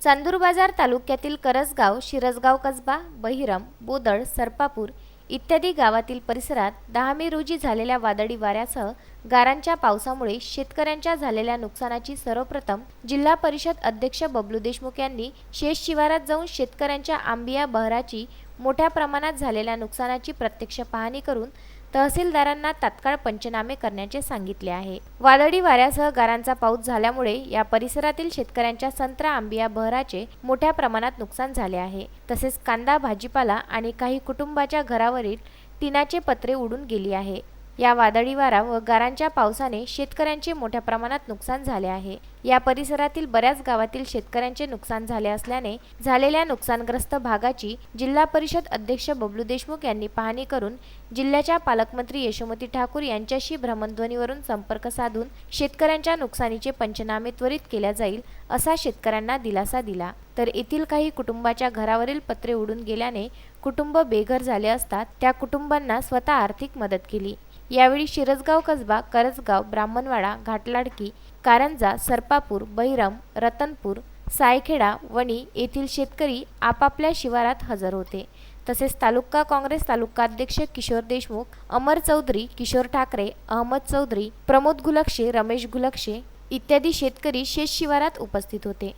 चांदूर बाजार तालुक्यातील करसगाव, शिरसगाव कसबा, बहिरम, बोदळ, सरपापूर इत्यादी गावातील परिसरात 10 मे रोजी झालेल्या वादळी वाऱ्यासह गारांच्या पावसामुळे शेतकऱ्यांच्या झालेल्या नुकसानाची सर्वप्रथम जिल्हा परिषद अध्यक्ष बबलू देशमुख यांनी शेत शिवारात जाऊन शेतकऱ्यांच्या आंबिया बहराची मोठ्या प्रमाणात झालेल्या नुकसानाची प्रत्यक्ष पाहणी करून तहसीलदारांना तात्काळ पंचनामे करण्याचे सांगितले आहे। वादळी वाऱ्यासह गारांचा पाऊस झाल्यामुळे या परिसरातील शेतकऱ्यांच्या संत्रा आंबिया बहराचे मोठ्या प्रमाणात नुकसान झाले आहे। तसेच कांदा, भाजीपाला आणि काही कुटुंबाच्या घरावरील टिनाचे पत्रे उडून गेली आहे। या वादळी वारा व गारांच्या पावसाने शेतकऱ्यांचे मोठ्या प्रमाणात नुकसान झाले आहे। या परिसरातील बऱ्याच गावातील शेतकऱ्यांचे नुकसान झाले असल्याने झालेल्या नुकसानग्रस्त भागाची जिल्हा परिषद अध्यक्ष बबलू देशमुख यांनी पाहणी करून जिल्ह्याच्या पालकमंत्री यशोमती ठाकूर यांच्याशी भ्रमणध्वनीवरून संपर्क साधून शेतकऱ्यांच्या नुकसानीचे पंचनामे त्वरित केल्या जाईल असा शेतकऱ्यांना दिलासा दिला। तर येथील काही कुटुंबाच्या घरावरील पत्रे उडून गेल्याने कुटुंब बेघर झाले असता त्या कुटुंबांना स्वतः आर्थिक मदत केली। यावेळी शिरसगाव कसबा, करसगाव, ब्राह्मणवाडा, घाटलाडकी, कारंजा, सरपापूर, बहिरम, रतनपूर, सायखेडा, वणी येथील शेतकरी आपापल्या शिवारात हजर होते। तसेच तालुका काँग्रेस तालुकाध्यक्ष किशोर देशमुख, अमर चौधरी, किशोर ठाकरे, अहमद चौधरी, प्रमोद गुलक्षे, रमेश गुलक्षे इत्यादी शेतकरी शेत शिवारात उपस्थित होते।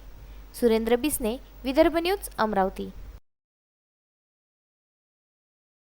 सुरेंद्र बिसने, विदर्भ न्यूज, अमरावती।